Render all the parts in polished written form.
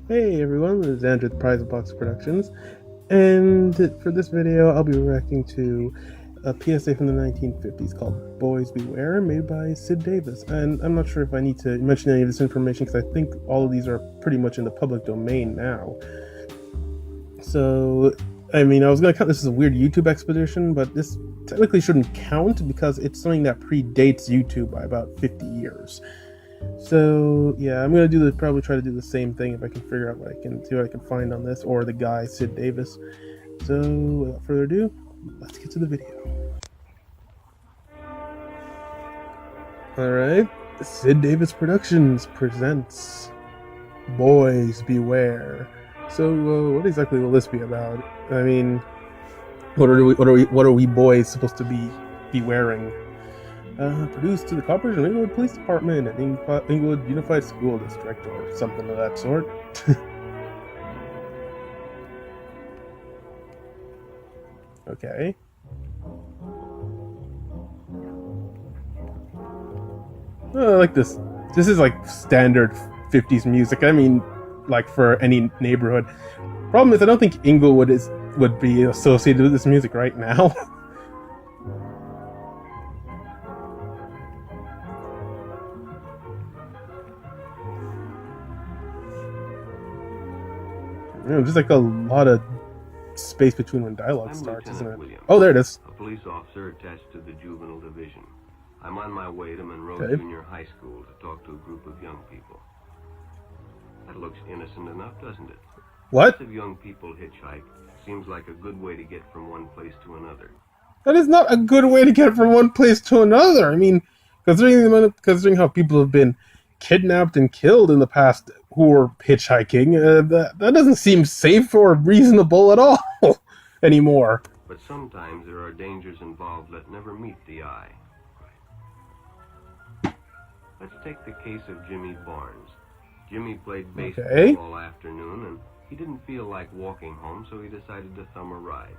Hey everyone, this is Andrew with Prize Box Productions, and for this video I'll be reacting to a PSA from the 1950s called Boys Beware, made by Sid Davis. And I'm not sure if I need to mention any of this information because I think all of these are pretty much in the public domain now. So, I mean, I was going to count this as a weird YouTube expedition, but this technically shouldn't count because it's something that predates YouTube by about 50 years. So yeah, I'm gonna do this. Probably try to do the same thing if I can figure out what I can see what I can find on this or the guy Sid Davis. So without further ado, let's get to the video. All right, Sid Davis Productions presents Boys Beware. So what exactly will this be about? I mean, what are we boys supposed to be wearing? Produced to the Corporation of Inglewood Police Department and Inglewood Unified School District, or something of that sort. Okay. Oh, I like this. This is like standard 50s music. I mean, like for any neighborhood. Problem is, I don't think Inglewood would be associated with this music right now. Just like a lot of space between when dialogue starts, isn't it? Williams, oh, there it is. A police officer attached to the juvenile division. I'm on my way to Monroe Okay. Junior High School to talk to a group of young people. That looks innocent enough, doesn't it? What? Lots of young people hitchhike. Seems like a good way to get from one place to another. That is not a good way to get from one place to another. I mean, considering how people have been kidnapped and killed in the past who were hitchhiking, that doesn't seem safe or reasonable at all anymore. But sometimes there are dangers involved that never meet the eye. Let's take the case of Jimmy Barnes. Jimmy played baseball all afternoon, and he didn't feel like walking home, so he decided to thumb a ride.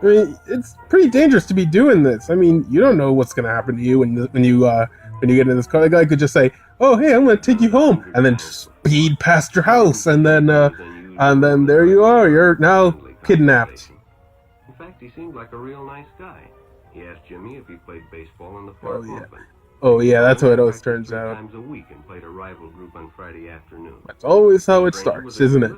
I mean, it's pretty dangerous to be doing this. I mean, you don't know what's going to happen to you when you get in this car. The guy could just say, "Oh, hey, I'm going to take you home," and then speed past your house, and then there you are. You're now kidnapped. In fact, he seemed like a real nice guy. He asked Jimmy if he played baseball in the park often. Oh yeah, that's how it always turns out. 3 times a week and played a rival group on Friday afternoon. That's always how it starts, isn't it?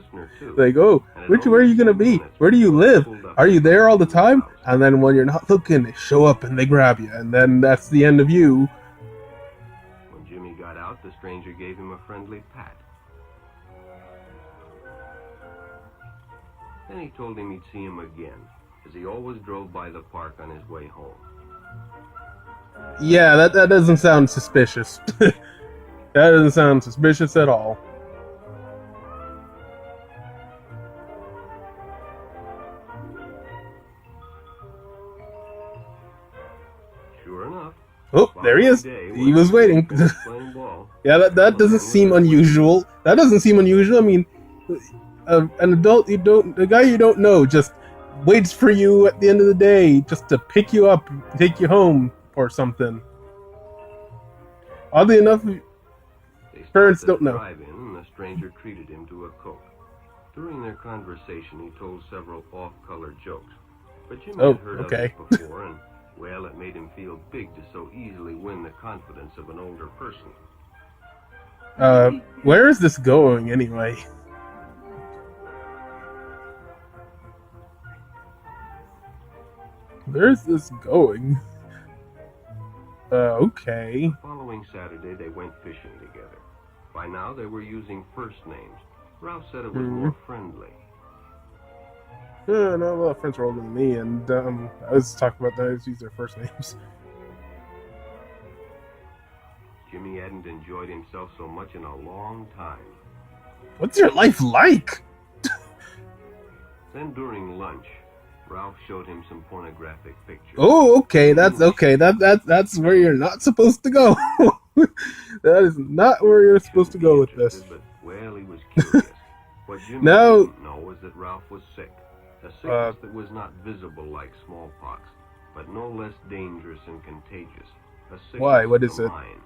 Like, oh, where are you gonna be? Where do you live? Are you there all the time? And then when you're not looking, they show up and they grab you, and then that's the end of you. When Jimmy got out, the stranger gave him a friendly pat. Then he told him he'd see him again, as he always drove by the park on his way home. Yeah, that doesn't sound suspicious. That doesn't sound suspicious at all. Sure enough. Oh, there he is. He was waiting. Yeah, that doesn't seem unusual. That doesn't seem unusual. I mean, an adult the guy you don't know just waits for you at the end of the day just to pick you up, take you home or something. Oddly enough, parents don't know. And the stranger treated him to a Coke. During their conversation, he told several off-color jokes. But Jimmy had heard others before, and, well, it made him feel big to so easily win the confidence of an older person. Where is this going, anyway? Where's this going? Okay. The following Saturday, they went fishing together. By now, they were using first names. Ralph said it was more friendly. Yeah, no, a lot of friends are older than me, and I was talking about that. I just use their first names. Jimmy hadn't enjoyed himself so much in a long time. What's your life like? Then during lunch, Ralph showed him some pornographic pictures. Oh, okay, that's okay. That's where you're not supposed to go. That is not where you're supposed to go with this. But, well, he was curious. What Jimmy didn't know was that Ralph was sick. A sickness that was not visible like smallpox, but no less dangerous and contagious. A sickness why? What is of the it? mind.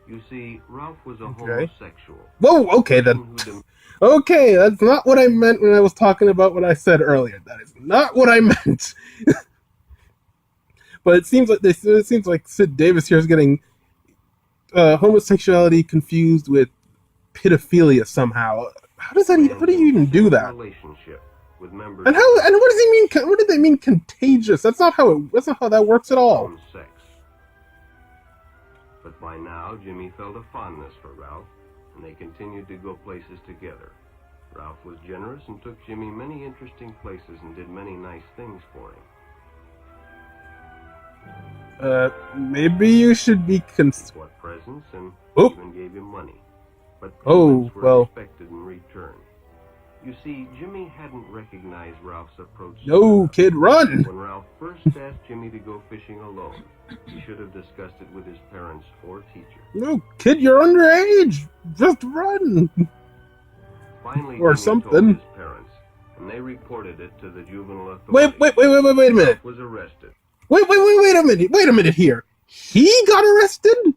You see, Ralph was a Okay. homosexual. Whoa, okay then. Okay, that's not what I meant when I was talking about what I said earlier. That is not what I meant. But it seems like Sid Davis here is getting homosexuality confused with pedophilia somehow. How does that? How do you even do that? Relationship with members And how? And what does he mean? What did they mean contagious? That's not how it. That's not how that works at all. Sex. But by now, Jimmy felt a fondness for Ralph, and they continued to go places together. Ralph was generous and took Jimmy many interesting places and did many nice things for him. Maybe you should be Bought presents and even gave him money. But payments were expected in return. You see, Jimmy hadn't recognized Ralph's approach. No, kid, run! When Ralph first asked Jimmy to go fishing alone, he should have discussed it with his parents or teacher. No, kid, you're underage! Just run! Finally, or Jimmy something. Told his parents, and they reported it to the juvenile authorities. Wait a minute. Ralph was arrested. Wait a minute here. He got arrested?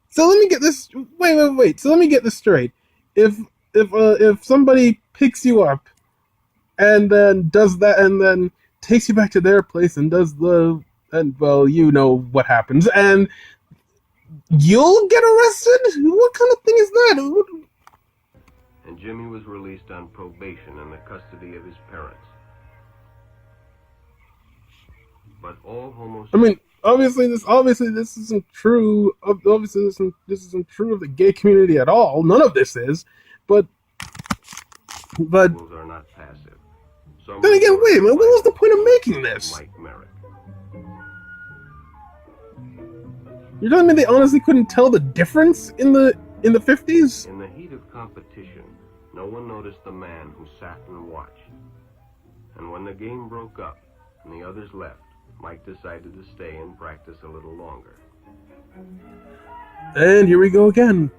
So let me get this. Wait. So let me get this straight. If somebody picks you up and then does that and then takes you back to their place and well, you know what happens, and you'll get arrested? What kind of thing is that? And Jimmy was released on probation in the custody of his parents. But all homosexuals... I mean, obviously this isn't true. Obviously this isn't true of the gay community at all. None of this is. But are not passive. Then again, wait a minute. What was the point of making this? You're telling me they honestly couldn't tell the difference in the 50s? In the heat of competition, no one noticed the man who sat and watched. And when the game broke up and the others left, Mike decided to stay and practice a little longer. And here we go again.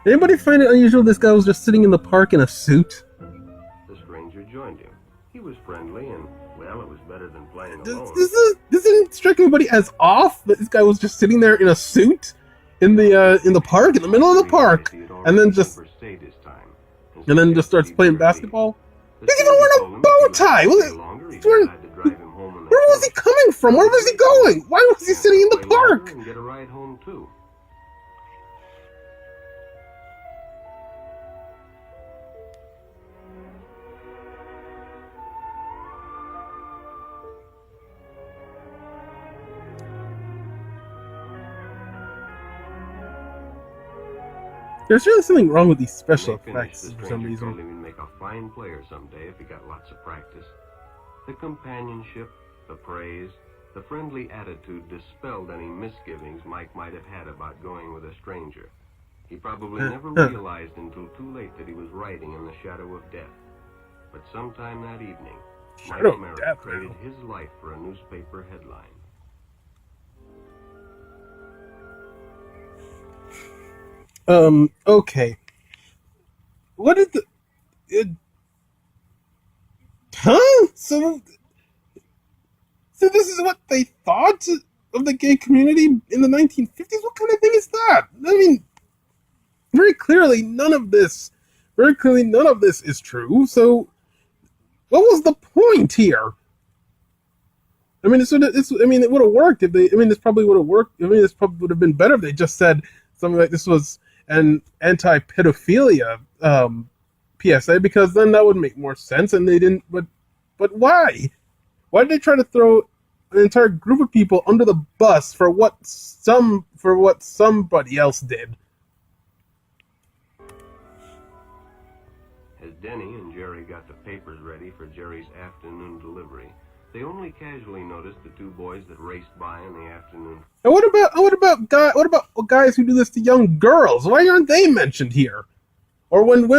Anybody find it unusual this guy was just sitting in the park in a suit? The stranger joined him. He was friendly and, well, it was better than playing alone. This didn't strike anybody as off that this guy was just sitting there in a suit in the park, in the middle of the park, and then just starts playing basketball. He's even wearing a bow tie. Where was he coming from? Where was he going? Why was he sitting in the park? And get a ride home too. There's really something wrong with these special effects for some reason. Told him he'd make a fine player someday if he got lots of practice. The companionship, the praise, the friendly attitude dispelled any misgivings Mike might have had about going with a stranger. He probably never realized until too late that he was riding in the shadow of death. But sometime that evening, Mike Merritt traded his life for a newspaper headline. Okay. What did So this is what they thought of the gay community in the 1950s? What kind of thing is that? I mean, very clearly none of this is true, so what was the point here? I mean, it would have worked if they, this probably would have worked, this probably would have been better if they just said something like this was an anti-pedophilia PSA, because then that would make more sense, and they didn't, but why? Why did they try to throw an entire group of people under the bus for what somebody else did? As Denny and Jerry got the papers ready for Jerry's afternoon delivery, they only casually noticed the two boys that raced by in the afternoon. And what about guys who do this to young girls? Why aren't they mentioned here? Or when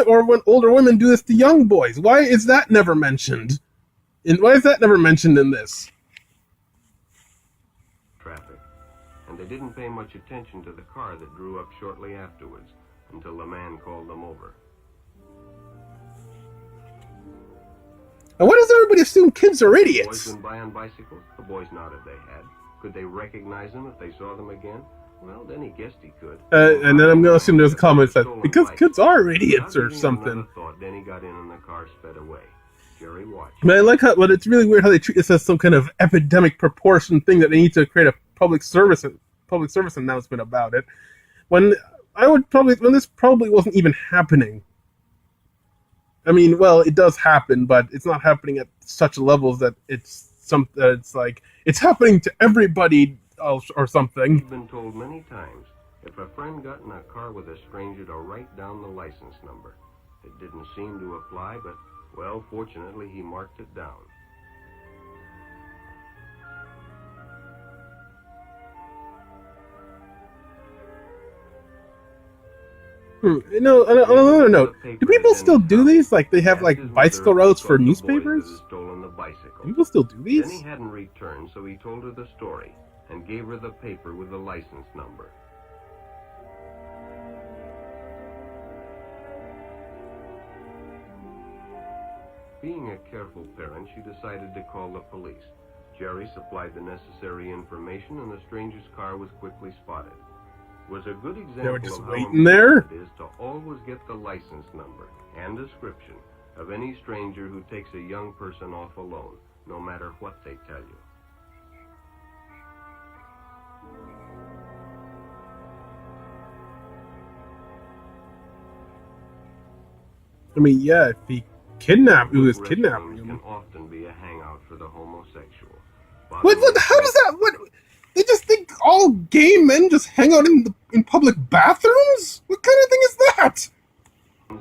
older women do this to young boys? Why is that never mentioned? And why is that never mentioned in this? Traffic. And they didn't pay much attention to the car that drew up shortly afterwards until the man called them over. And why does everybody assume kids are idiots? The boys went by on bicycles. The boys nodded they had. Could they recognize them if they saw them again? Well, then he guessed he could. And then I'm going to assume there's a comment that says, because kids are idiots or something. Thought, then he got in and the car sped away. Jerry watched. But I like how, but it's really weird how they treat this as some kind of epidemic proportion thing that they need to create a public service announcement about it. When this probably wasn't even happening. I mean, well, it does happen, but it's not happening at such levels that it's like it's happening to everybody else or something. We've been told many times, if a friend got in a car with a stranger, to write down the license number. It didn't seem to apply, but, well, fortunately, he marked it down. You know, on another note, do people still do these? Like, they have, like, bicycle routes for newspapers? Do people still do these? Then he hadn't returned, so he told her the story and gave her the paper with the license number. Being a careful parent, she decided to call the police. Jerry supplied the necessary information, and the stranger's car was quickly spotted. It was a good example of how important it is to always get the license number and description of any stranger who takes a young person off alone, no matter what they tell you. I mean, yeah, if he was kidnapping him. Can often be a hangout for the homosexual. What? How does that? What? They just think all gay men just hang out in public bathrooms? What kind of thing is that?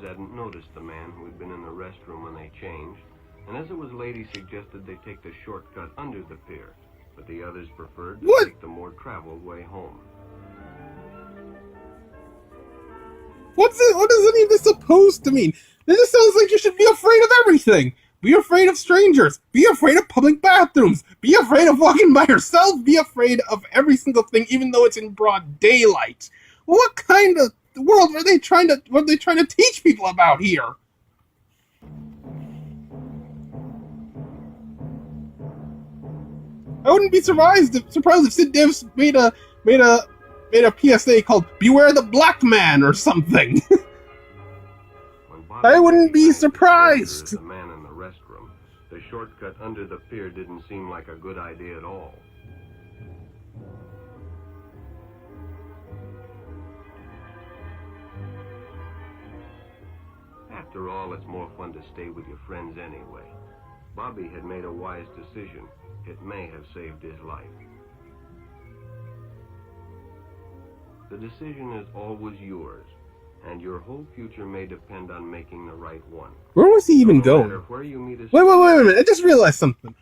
Hadn't noticed the man who had been in the restroom when they changed, and as it was late, he suggested they take the shortcut under the pier, but the others preferred to take the more traveled way home. What is any of this supposed to mean? This sounds like you should be afraid of everything. Be afraid of strangers. Be afraid of public bathrooms. Be afraid of walking by yourself. Be afraid of every single thing, even though it's in broad daylight. What kind of world what are they trying to teach people about here? I wouldn't be surprised if Sid Davis made a PSA called "Beware the Black Man" or something. I wouldn't be surprised. The man in the restroom. The shortcut under the pier didn't seem like a good idea at all. After all, it's more fun to stay with your friends anyway. Bobby had made a wise decision. It may have saved his life. The decision is always yours, and your whole future may depend on making the right one. Where was he even going? Where you meet wait a minute! I just realized something.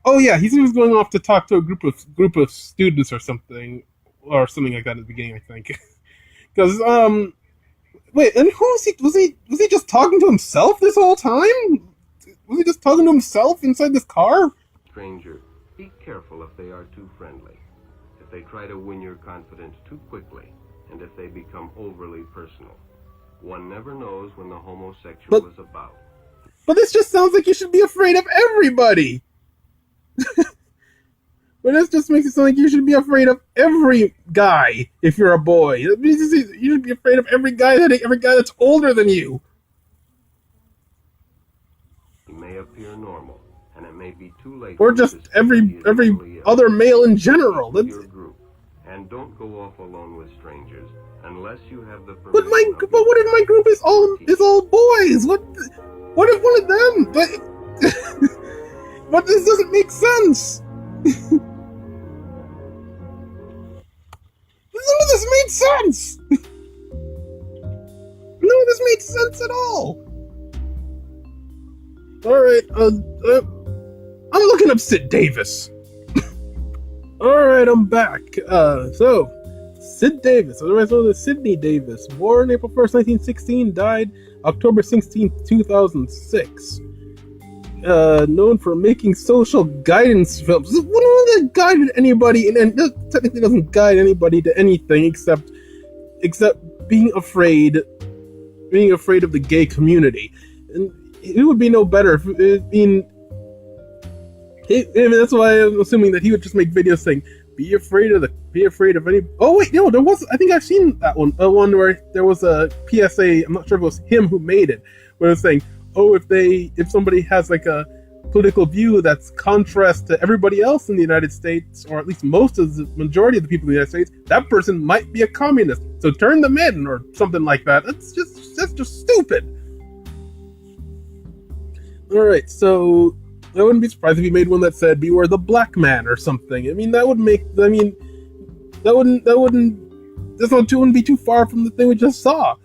Oh yeah, he was going off to talk to a group of students or something like that at the beginning, I think. Because wait, and who was he? Was he just talking to himself this whole time? Was he just talking to himself inside this car? Stranger, be careful if they are too friendly. If they try to win your confidence too quickly, and if they become overly personal. One never knows when the homosexual is about. But this just sounds like you should be afraid of everybody! But this just makes it sound like you should be afraid of every guy if you're a boy. You should be afraid of every guy that's older than you. He may appear normal, and it may be too late. Or just every other male in general. Your group, and don't go off alone with strangers unless you have the permission. But what if my group is all boys? What if one of them? But this doesn't make sense. None of this made sense. None of this made sense at all. Alright, I'm looking up Sid Davis. Alright, I'm back. So, Sid Davis, otherwise known as Sidney Davis, born April 1st, 1916, died October 16th, 2006. Known for making social guidance films. What that guided anybody, and technically doesn't guide anybody to anything except being afraid of the gay community. And it would be no better if that's why I'm assuming that he would just make videos saying, Be afraid of any. Oh wait, no, there was. I think I've seen that one. One where there was a PSA. I'm not sure if it was him who made it, where it was saying, "Oh, if somebody has like a political view that's contrast to everybody else in the United States, or at least most of the majority of the people in the United States, that person might be a communist. So turn them in, or something like that." That's just stupid. All right, so I wouldn't be surprised if he made one that said "Beware the black man" or something. I mean, that would make. I mean, that wouldn't. This one wouldn't be too far from the thing we just saw.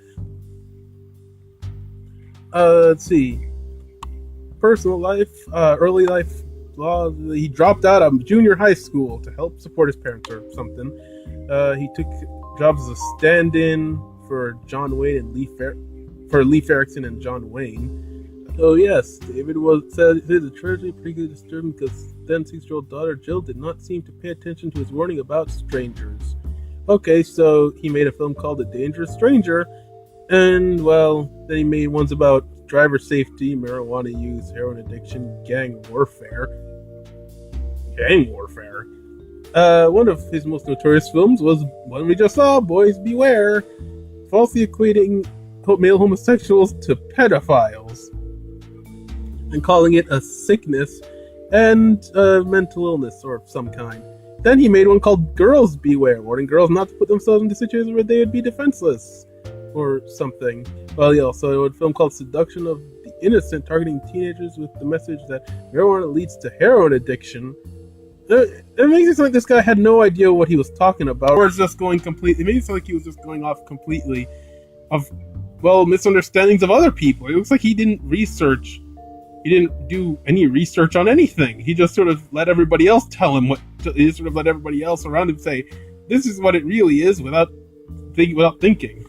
Let's see. Personal life, early life. He dropped out of junior high school to help support his parents or something. He took jobs as a stand-in for John Wayne and Lee Ferguson and John Wayne. Oh yes, David said the tragedy pretty disturbing because then 6-year-old daughter Jill did not seem to pay attention to his warning about strangers. Okay, so he made a film called A Dangerous Stranger, and well, then he made ones about driver safety, marijuana use, heroin addiction, gang warfare. One of his most notorious films was one we just saw, Boys Beware, falsely equating male homosexuals to pedophiles and calling it a sickness and mental illness or some kind. Then he made one called Girls Beware, warning girls not to put themselves into situations where they would be defenseless or something. Well, he also had a film called Seduction of the Innocent, targeting teenagers with the message that marijuana leads to heroin addiction. It makes it sound like this guy had no idea what he was talking about, or just going completely. It makes it sound like he was just going off completely of, well, misunderstandings of other people. It looks like he didn't research. He didn't do any research on anything. He just sort of let everybody else tell him he sort of let everybody else around him say, "This is what it really is," without thinking.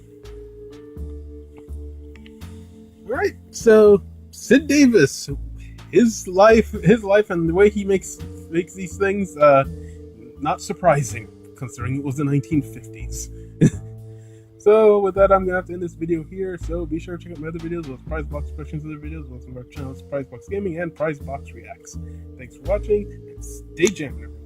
All right, so Sid Davis, his life, and the way he makes these things, not surprising considering it was the 1950s. So with that, I'm gonna have to end this video here. So be sure to check out my other videos, those Prize Box questions, other videos, both from our channels, Prize Box Gaming and Prize Box Reacts. Thanks for watching, and stay jamming, everyone.